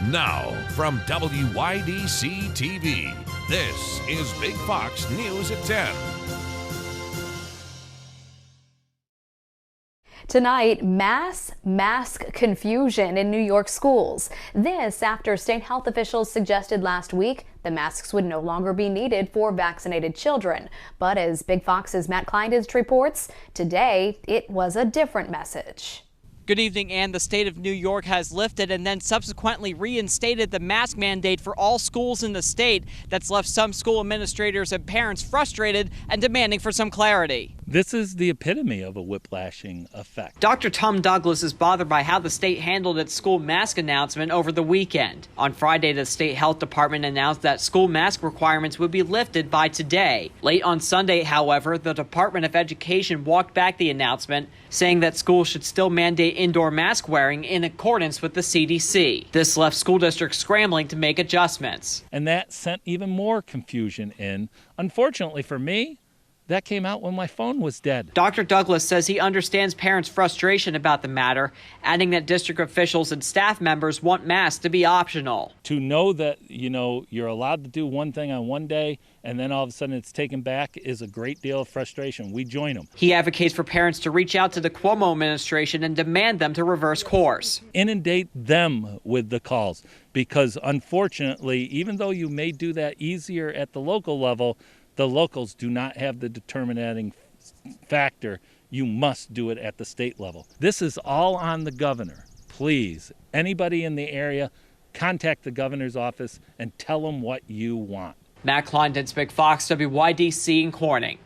Now, from WYDC TV, this is Big Fox News at 10. Tonight, mass mask confusion in New York schools. This after state health officials suggested last week the masks would no longer be needed for vaccinated children. But as Big Fox's Matt Kleindienst reports, today it was a different message. Good evening, Ann. The state of New York has lifted and then subsequently reinstated the mask mandate for all schools in the state. That's left some school administrators and parents frustrated and demanding for some clarity. This is the epitome of a whiplashing effect. Dr. Tom Douglas is bothered by how the state handled its school mask announcement over the weekend. On Friday, the state health department announced that school mask requirements would be lifted by today. Late on Sunday, however, the Department of Education walked back the announcement, saying that schools should still mandate indoor mask wearing in accordance with the CDC. This left school districts scrambling to make adjustments. And that sent even more confusion in. Unfortunately for me, that came out when my phone was dead. Dr. Douglas says he understands parents' frustration about the matter, adding that district officials and staff members want masks to be optional. To know that, you're allowed to do one thing on one day and then all of a sudden it's taken back is a great deal of frustration. We join them. He advocates for parents to reach out to the Cuomo administration and demand them to reverse course. Inundate them with the calls because unfortunately, even though you may do that easier at the local level, the locals do not have the determining factor. You must do it at the state level. This is all on the governor. Please, anybody in the area, contact the governor's office and tell them what you want. Matt Kleindienst, Big Fox, WYDC in Corning.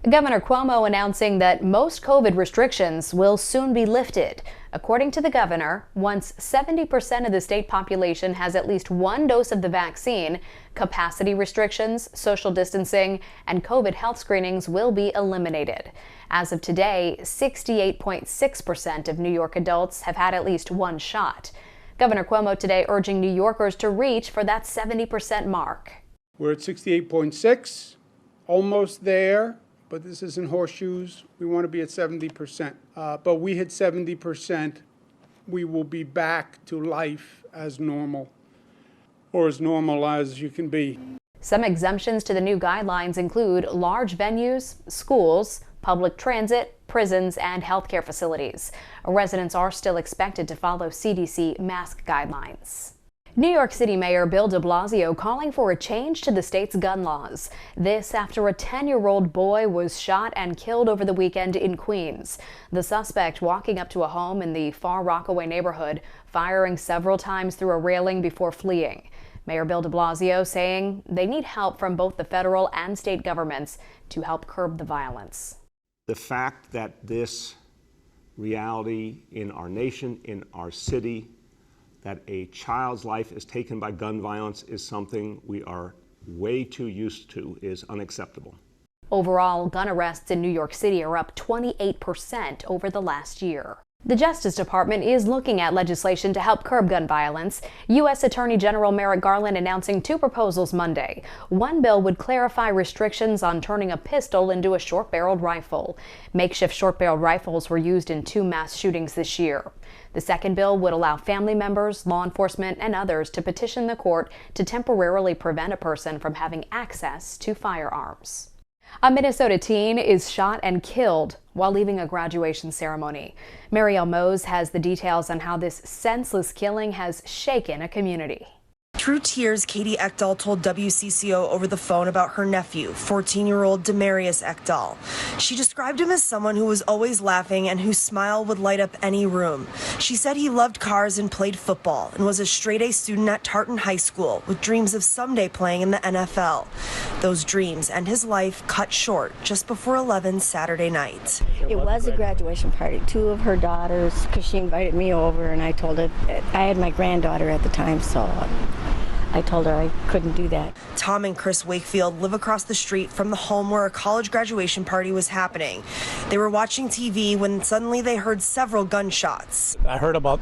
Governor Cuomo announcing that most COVID restrictions will soon be lifted. According to the governor, once 70% of the state population has at least one dose of the vaccine, capacity restrictions, social distancing, and COVID health screenings will be eliminated. As of today, 68.6% of New York adults have had at least one shot. Governor Cuomo today urging New Yorkers to reach for that 70% mark. We're at 68.6, almost there. But this isn't horseshoes. We want to be at 70%. But we hit 70%, we will be back to life as normal, or as normal as you can be. Some exemptions to the new guidelines include large venues, schools, public transit, prisons, and healthcare facilities. Residents are still expected to follow CDC mask guidelines. New York City Mayor Bill de Blasio calling for a change to the state's gun laws. This after a 10-year-old boy was shot and killed over the weekend in Queens. The suspect walking up to a home in the Far Rockaway neighborhood, firing several times through a railing before fleeing. Mayor Bill de Blasio saying they need help from both the federal and state governments to help curb the violence. The fact that this reality in our nation, in our city, that a child's life is taken by gun violence is something we are way too used to, is unacceptable. Overall, gun arrests in New York City are up 28% over the last year. The Justice Department is looking at legislation to help curb gun violence. U.S. Attorney General Merrick Garland announcing two proposals Monday. One bill would clarify restrictions on turning a pistol into a short-barreled rifle. Makeshift short-barreled rifles were used in 2 mass shootings this year. The second bill would allow family members, law enforcement, and others to petition the court to temporarily prevent a person from having access to firearms. A Minnesota teen is shot and killed while leaving a graduation ceremony. Marielle Mose has the details on how this senseless killing has shaken a community. Through tears, Katie Ekdahl told WCCO over the phone about her nephew, 14-year-old Demarius Ekdahl. She described him as someone who was always laughing and whose smile would light up any room. She said he loved cars and played football and was a straight-A student at Tartan High School with dreams of someday playing in the NFL. Those dreams and his life cut short just before 11 Saturday night. It was a graduation party. 2 of her daughters, because she invited me over, and I told her, I had my granddaughter at the time, so I told her I couldn't do that. Tom and Chris Wakefield live across the street from the home where a college graduation party was happening. They were watching TV when suddenly they heard several gunshots. I heard about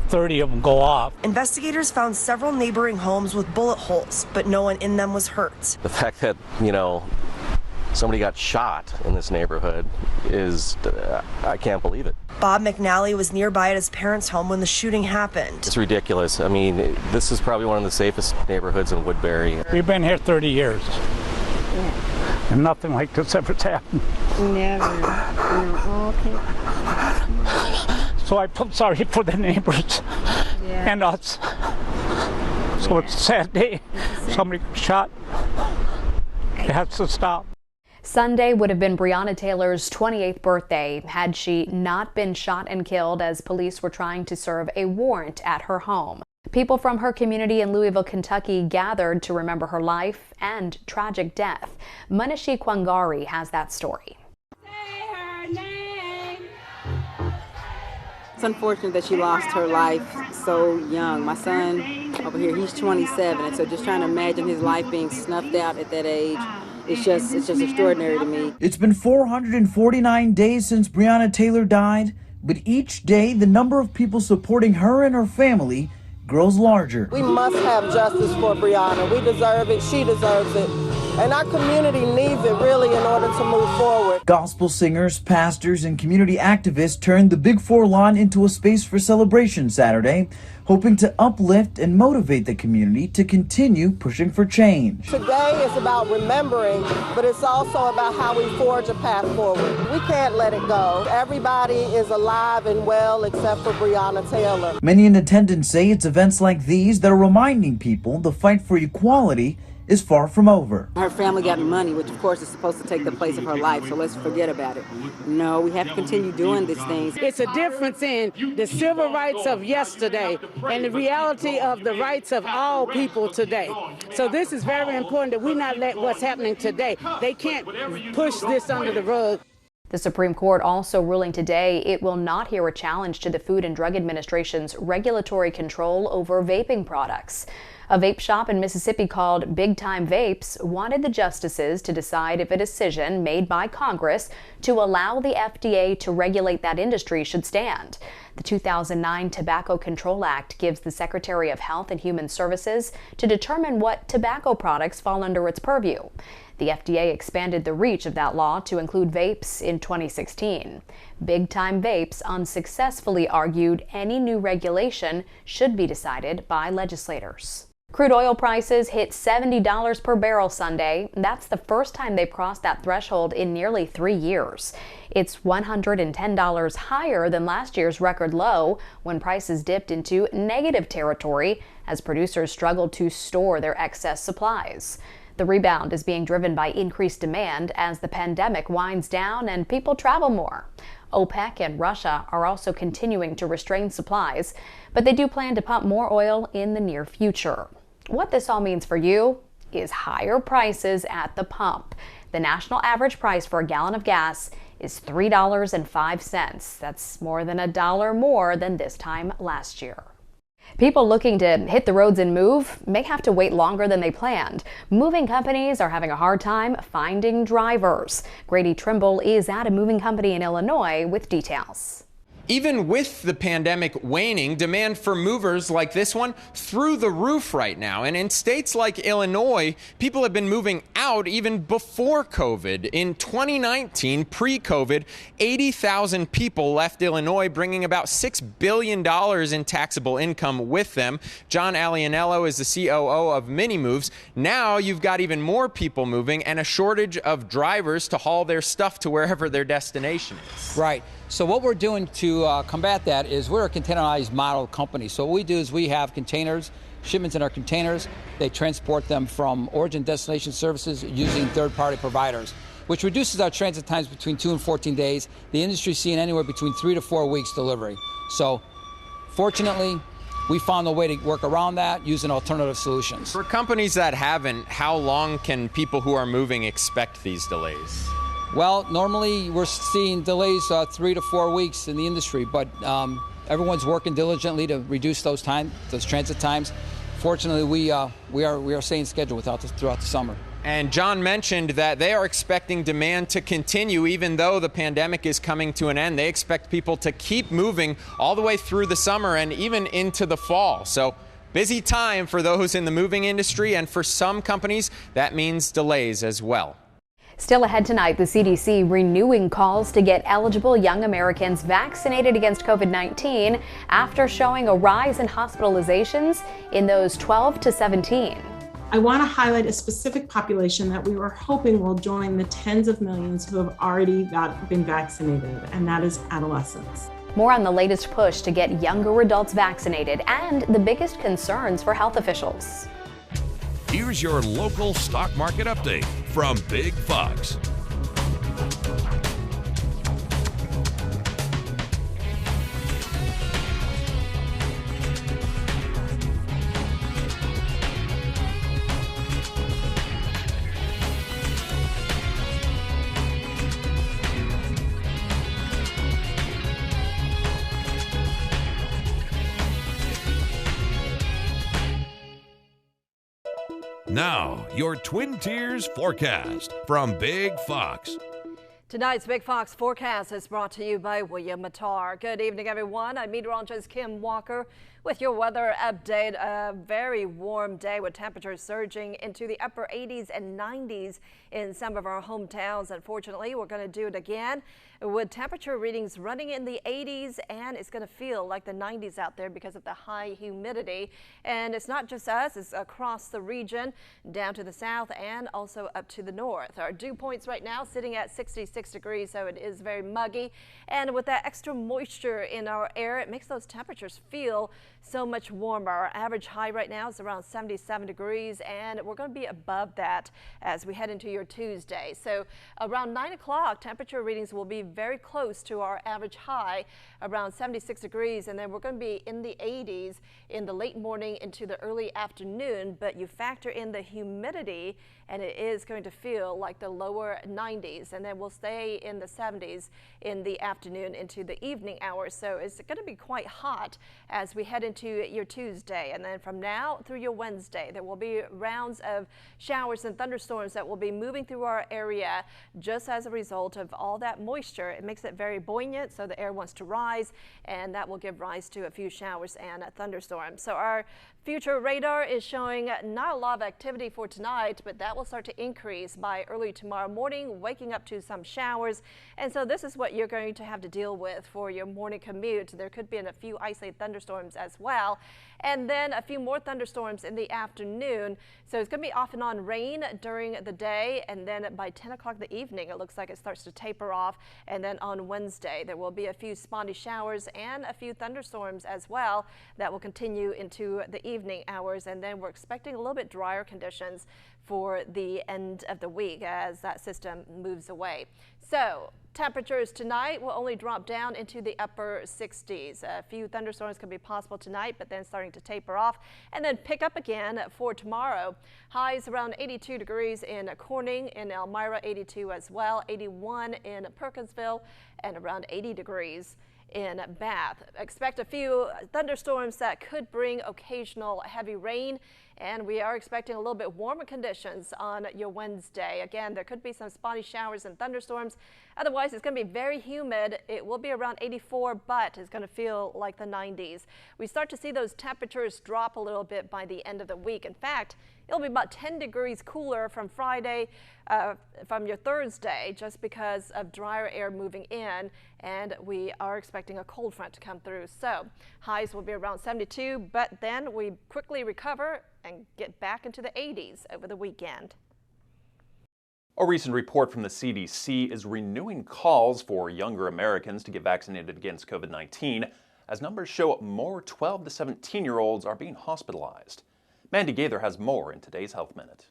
30 of them go off. Investigators found several neighboring homes with bullet holes, but no one in them was hurt. The fact that, somebody got shot in this neighborhood is, I can't believe it. Bob McNally was nearby at his parents' home when the shooting happened. It's ridiculous. I mean, this is probably one of the safest neighborhoods in Woodbury. We've been here 30 years. Yeah. And nothing like this ever happened. Never. No, okay. So I feel sorry for the neighbors and us. So it's a sad day. Somebody got shot. It has to stop. Sunday would have been Breonna Taylor's 28th birthday had she not been shot and killed as police were trying to serve a warrant at her home. People from her community in Louisville, Kentucky gathered to remember her life and tragic death. Manishi Kwangari has that story. It's unfortunate that she lost her life so young. My son over here, he's 27, and so just trying to imagine his life being snuffed out at that age, it's just extraordinary to me. It's been 449 days since Breonna Taylor died, but each day the number of people supporting her and her family grows larger. We must have justice for Breonna. We deserve it. She deserves it. And our community needs it really in order to move forward. Gospel singers, pastors, and community activists turned the Big Four lawn into a space for celebration Saturday, hoping to uplift and motivate the community to continue pushing for change. Today is about remembering, but it's also about how we forge a path forward. We can't let it go. Everybody is alive and well except for Breonna Taylor. Many in attendance say it's events like these that are reminding people the fight for equality is far from over. Her family got money, which of course is supposed to take the place of her life, so let's forget about it. No, we have to continue doing these things. It's a difference in the civil rights of yesterday and the reality of the rights of all people today. So this is very important that we not let what's happening today. They can't push this under the rug. The Supreme Court also ruling today it will not hear a challenge to the Food and Drug Administration's regulatory control over vaping products. A vape shop in Mississippi called Big Time Vapes wanted the justices to decide if a decision made by Congress to allow the FDA to regulate that industry should stand. The 2009 Tobacco Control Act gives the Secretary of Health and Human Services to determine what tobacco products fall under its purview. The FDA expanded the reach of that law to include vapes in 2016. Big Time Vapes unsuccessfully argued any new regulation should be decided by legislators. Crude oil prices hit $70 per barrel Sunday. That's the first time they've crossed that threshold in nearly 3 years. It's $110 higher than last year's record low when prices dipped into negative territory as producers struggled to store their excess supplies. The rebound is being driven by increased demand as the pandemic winds down and people travel more. OPEC and Russia are also continuing to restrain supplies, but they do plan to pump more oil in the near future. What this all means for you is higher prices at the pump. The national average price for a gallon of gas is $3.05. That's more than $1 more than this time last year. People looking to hit the roads and move may have to wait longer than they planned. Moving companies are having a hard time finding drivers. Grady Trimble is at a moving company in Illinois with details. Even with the pandemic waning, demand for movers like this one through the roof right now. And in states like Illinois, people have been moving out even before COVID. In 2019, pre-COVID, 80,000 people left Illinois, bringing about $6 billion in taxable income with them. John Alianello is the COO of Mini Moves. Now you've got even more people moving and a shortage of drivers to haul their stuff to wherever their destination is. Right. So what we're doing to combat that is we're a containerized model company. So what we do is we have containers, shipments in our containers. They transport them from origin destination services using third-party providers, which reduces our transit times between 2 and 14 days. The industry is seeing anywhere between 3 to 4 weeks delivery. So fortunately, we found a way to work around that using alternative solutions. For companies that haven't, how long can people who are moving expect these delays? Well, normally we're seeing delays 3 to 4 weeks in the industry, but everyone's working diligently to reduce those transit times. Fortunately, we are staying scheduled throughout the summer. And John mentioned that they are expecting demand to continue even though the pandemic is coming to an end. They expect people to keep moving all the way through the summer and even into the fall. So busy time for those in the moving industry, and for some companies, that means delays as well. Still ahead tonight, the CDC renewing calls to get eligible young Americans vaccinated against COVID-19 after showing a rise in hospitalizations in those 12 to 17. I want to highlight a specific population that we were hoping will join the tens of millions who have already been vaccinated, and that is adolescents. More on the latest push to get younger adults vaccinated and the biggest concerns for health officials. Here's your local stock market update from Big Fox. Now, your Twin Tiers forecast from Big Fox. Tonight's Big Fox forecast is brought to you by William Mattar. Good evening, everyone. I'm meteorologist Kim Walker with your weather update. A very warm day with temperatures surging into the upper 80s and 90s in some of our hometowns. Unfortunately, we're going to do it again with temperature readings running in the 80s, and it's going to feel like the 90s out there because of the high humidity. And it's not just us, it's across the region, down to the south and also up to the north. Our dew points right now sitting at 66 degrees, so it is very muggy. And with that extra moisture in our air, it makes those temperatures feel so much warmer. Our average high right now is around 77 degrees, and we're going to be above that as we head into your Tuesday. So around 9 o'clock, temperature readings will be very close to our average high, around 76 degrees, and then we're going to be in the 80s in the late morning into the early afternoon. But you factor in the humidity, and it is going to feel like the lower 90s, and then we'll stay in the 70s in the afternoon into the evening hours. So it's going to be quite hot as we head into your Tuesday, and then from now through your Wednesday, there will be rounds of showers and thunderstorms that will be moving through our area just as a result of all that moisture. It makes it very buoyant, so the air wants to rise, and that will give rise to a few showers and thunderstorms. So our future radar is showing not a lot of activity for tonight, but that will start to increase by early tomorrow morning, waking up to some showers. And so this is what you're going to have to deal with for your morning commute. There could be a few isolated thunderstorms as well, and then a few more thunderstorms in the afternoon. So it's going to be off and on rain during the day, and then by 10 o'clock in the evening, it looks like it starts to taper off. And then on Wednesday, there will be a few spotty showers and a few thunderstorms as well that will continue into the evening hours. And then we're expecting a little bit drier conditions for the end of the week as that system moves away. So temperatures tonight will only drop down into the upper 60s. A few thunderstorms could be possible tonight, but then starting to taper off and then pick up again for tomorrow. Highs around 82 degrees in Corning, in Elmira 82 as well, 81 in Perkinsville, and around 80 degrees in Bath. Expect a few thunderstorms that could bring occasional heavy rain, and we are expecting a little bit warmer conditions on your Wednesday. Again, there could be some spotty showers and thunderstorms. Otherwise, it's going to be very humid. It will be around 84, but it's going to feel like the 90s. We start to see those temperatures drop a little bit by the end of the week. In fact, it'll be about 10 degrees cooler from Friday, from your Thursday, just because of drier air moving in, and we are expecting a cold front to come through. So highs will be around 72, but then we quickly recover and get back into the 80s over the weekend. A recent report from the CDC is renewing calls for younger Americans to get vaccinated against COVID-19 as numbers show more 12 to 17-year-olds are being hospitalized. Mandy Gaither has more in today's Health Minute.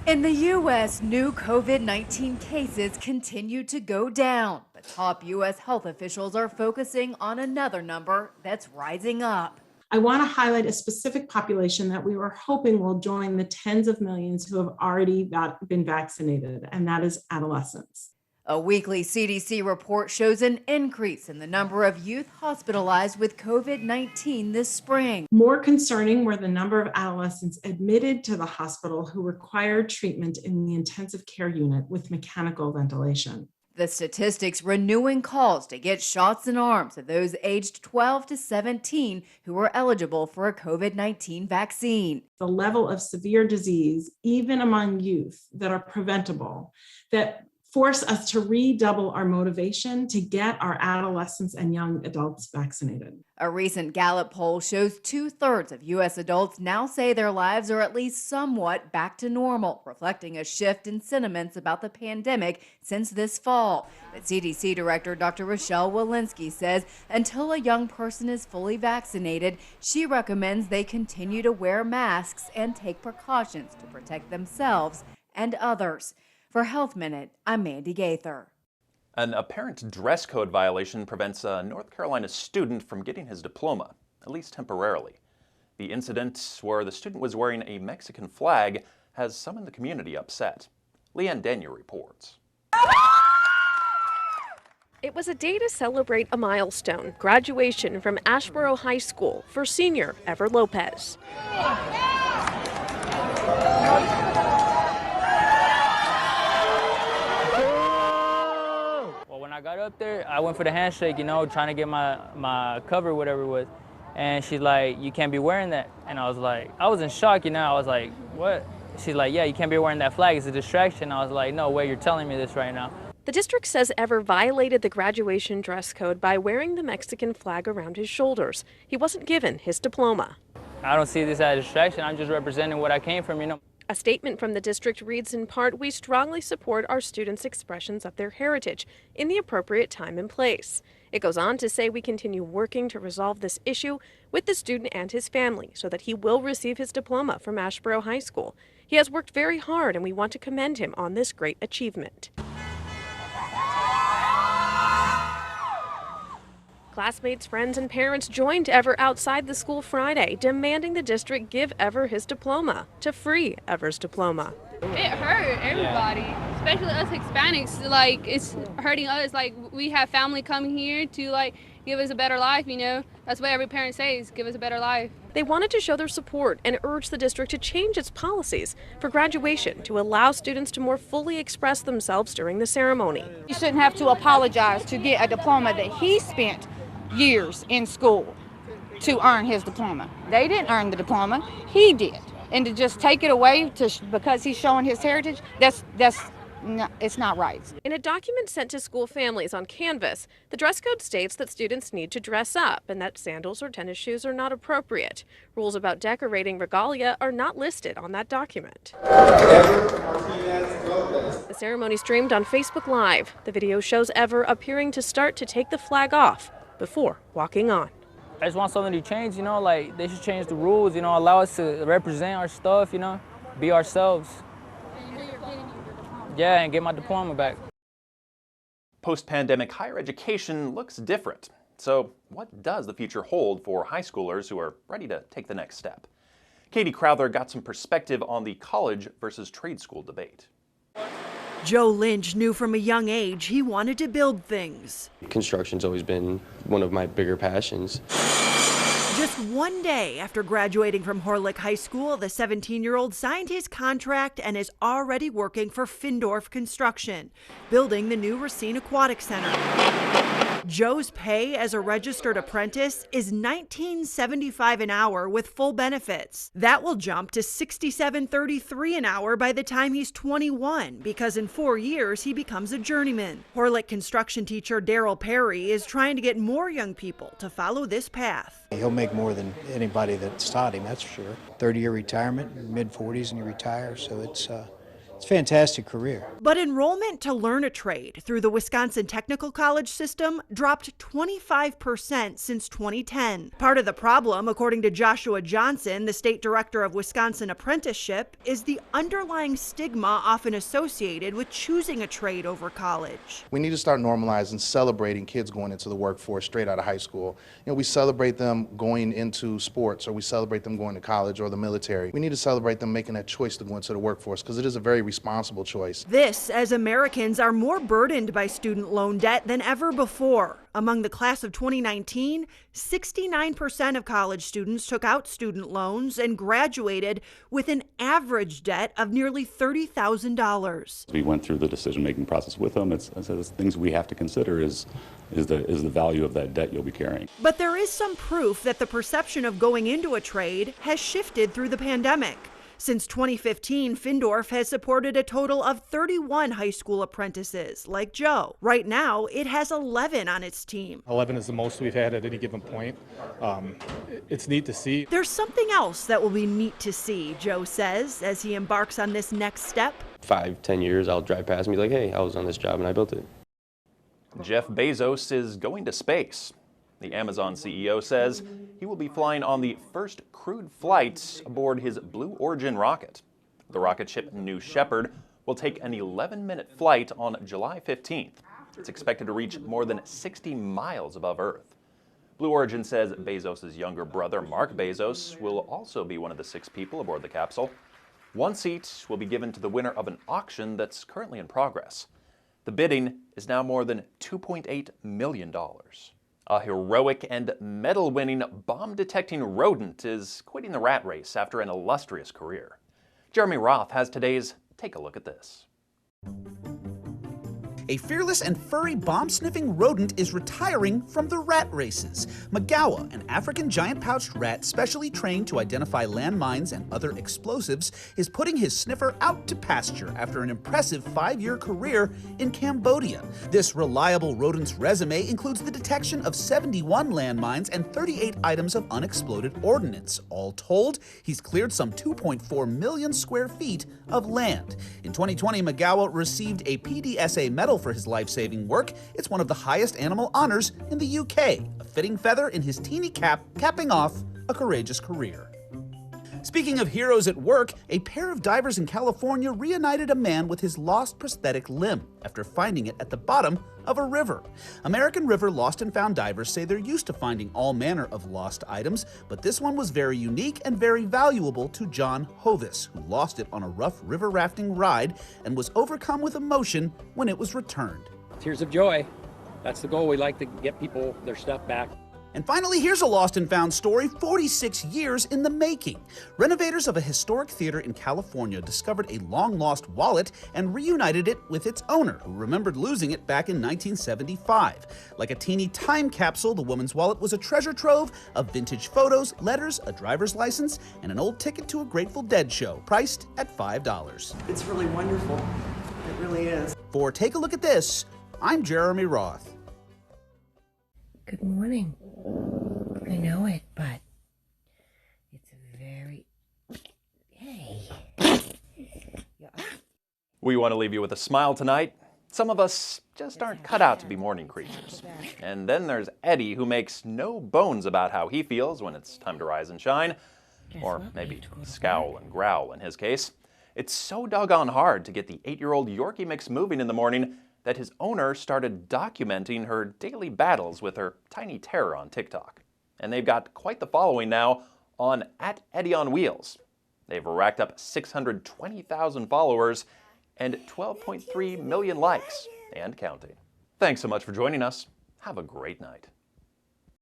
In the U.S., new COVID-19 cases continue to go down, but top U.S. health officials are focusing on another number that's rising up. I want to highlight a specific population that we were hoping will join the tens of millions who have already been vaccinated, and that is adolescents. A weekly CDC report shows an increase in the number of youth hospitalized with COVID-19 this spring. More concerning were the number of adolescents admitted to the hospital who required treatment in the intensive care unit with mechanical ventilation. The statistics renewing calls to get shots in arms of those aged 12 to 17 who are eligible for a COVID-19 vaccine. The level of severe disease, even among youth, that are preventable, that force us to redouble our motivation to get our adolescents and young adults vaccinated. A recent Gallup poll shows 2/3 of U.S. adults now say their lives are at least somewhat back to normal, reflecting a shift in sentiments about the pandemic since this fall. But CDC Director Dr. Rochelle Walensky says until a young person is fully vaccinated, she recommends they continue to wear masks and take precautions to protect themselves and others. For Health Minute, I'm Mandy Gaither. An apparent dress code violation prevents a North Carolina student from getting his diploma, at least temporarily. The incident, where the student was wearing a Mexican flag, has some in the community upset. Leanne Daniel reports. It was a day to celebrate a milestone, graduation from Asheboro High School for senior Ever Lopez. When I got up there, I went for the handshake, trying to get my cover, whatever it was. And she's like, you can't be wearing that. And I was in shock, I was like, what? She's like, yeah, you can't be wearing that flag. It's a distraction. I was like, no way, you're telling me this right now. The district says Ever violated the graduation dress code by wearing the Mexican flag around his shoulders. He wasn't given his diploma. I don't see this as a distraction. I'm just representing what I came from, A statement from the district reads in part, "We strongly support our students' expressions of their heritage in the appropriate time and place." It goes on to say, "We continue working to resolve this issue with the student and his family so that he will receive his diploma from Asheboro High School. He has worked very hard and we want to commend him on this great achievement." Classmates, friends, and parents joined Ever outside the school Friday, demanding the district give Ever his diploma to free Ever's diploma. It hurt everybody, especially us Hispanics. Like, it's hurting us. Like, we have family coming here to, give us a better life, That's what every parent says, give us a better life. They wanted to show their support and urge the district to change its policies for graduation to allow students to more fully express themselves during the ceremony. You shouldn't have to apologize to get a diploma that he spent years in school to earn his diploma. They didn't earn the diploma, he did. And to just take it away because he's showing his heritage, it's not right. In a document sent to school families on Canvas, the dress code states that students need to dress up and that sandals or tennis shoes are not appropriate. Rules about decorating regalia are not listed on that document. The ceremony streamed on Facebook Live. The video shows Ever appearing to start to take the flag off before walking on. I just want something to change, they should change the rules, allow us to represent our stuff, be ourselves. Yeah, and get my diploma back. Post-pandemic higher education looks different. So what does the future hold for high schoolers who are ready to take the next step? Katie Crowther got some perspective on the college versus trade school debate. Joe Lynch knew from a young age he wanted to build things. Construction's always been one of my bigger passions. Just one day after graduating from Horlick High School, the 17-year-old signed his contract and is already working for Findorf Construction, building the new Racine Aquatic Center. Joe's pay as a registered apprentice is $19.75 an hour with full benefits. That will jump to $67.33 an hour by the time he's 21, because in 4 years he becomes a journeyman. Horlick construction teacher Daryl Perry is trying to get more young people to follow this path. He'll make more than anybody that's taught him, that's for sure. 30-year retirement, mid-40s, and he retires, so it's a fantastic career. But enrollment to learn a trade through the Wisconsin Technical College system dropped 25% since 2010. Part of the problem, according to Joshua Johnson, the state director of Wisconsin Apprenticeship, is the underlying stigma often associated with choosing a trade over college. We need to start normalizing celebrating kids going into the workforce straight out of high school. We celebrate them going into sports, or we celebrate them going to college or the military. We need to celebrate them making that choice to go into the workforce, because it is a very responsible choice. This as Americans are more burdened by student loan debt than ever before. Among the class of 2019, 69% of college students took out student loans and graduated with an average debt of nearly $30,000. We went through the decision-making process with them. It's things we have to consider is the value of that debt you'll be carrying. But there is some proof that the perception of going into a trade has shifted through the pandemic. Since 2015, Findorf has supported a total of 31 high school apprentices like Joe. Right now, it has 11 on its team. 11 is the most we've had at any given point. It's neat to see. There's something else that will be neat to see, Joe says, as he embarks on this next step. 5-10 years, I'll drive past and be like, hey, I was on this job and I built it. Jeff Bezos is going to space. The Amazon CEO says he will be flying on the first crewed flights aboard his Blue Origin rocket. The rocket ship New Shepard will take an 11-minute flight on July 15th. It's expected to reach more than 60 miles above Earth. Blue Origin says Bezos' younger brother, Mark Bezos, will also be one of the 6 people aboard the capsule. One seat will be given to the winner of an auction that's currently in progress. The bidding is now more than $2.8 million. A heroic and medal-winning bomb-detecting rodent is quitting the rat race after an illustrious career. Jeremy Roth has today's Take a Look at This. A fearless and furry bomb-sniffing rodent is retiring from the rat races. Magawa, an African giant-pouched rat specially trained to identify landmines and other explosives, is putting his sniffer out to pasture after an impressive 5-year career in Cambodia. This reliable rodent's resume includes the detection of 71 landmines and 38 items of unexploded ordnance. All told, he's cleared some 2.4 million square feet of land. In 2020, Magawa received a PDSA medal for his life-saving work. It's one of the highest animal honors in the UK, a fitting feather in his teeny cap, capping off a courageous career. Speaking of heroes at work, a pair of divers in California reunited a man with his lost prosthetic limb after finding it at the bottom of a river. American River Lost and Found divers say they're used to finding all manner of lost items, but this one was very unique and very valuable to John Hovis, who lost it on a rough river rafting ride and was overcome with emotion when it was returned. Tears of joy. That's the goal. We like to get people their stuff back. And finally, here's a lost and found story 46 years in the making. Renovators of a historic theater in California discovered a long-lost wallet and reunited it with its owner, who remembered losing it back in 1975. Like a teeny time capsule, the woman's wallet was a treasure trove of vintage photos, letters, a driver's license, and an old ticket to a Grateful Dead show, priced at $5. It's really wonderful. It really is. For Take a Look at This, I'm Jeremy Roth. Good morning. I know it, but it's very... Hey. We want to leave you with a smile tonight. Some of us just aren't cut out to be morning creatures. And then there's Eddie, who makes no bones about how he feels when it's time to rise and shine. Or maybe scowl and growl in his case. It's so doggone hard to get the 8-year-old Yorkie mix moving in the morning that his owner started documenting her daily battles with her tiny terror on TikTok. And they've got quite the following now on @EddieOnWheels. They've racked up 620,000 followers and 12.3 million likes and counting. Thanks so much for joining us. Have a great night.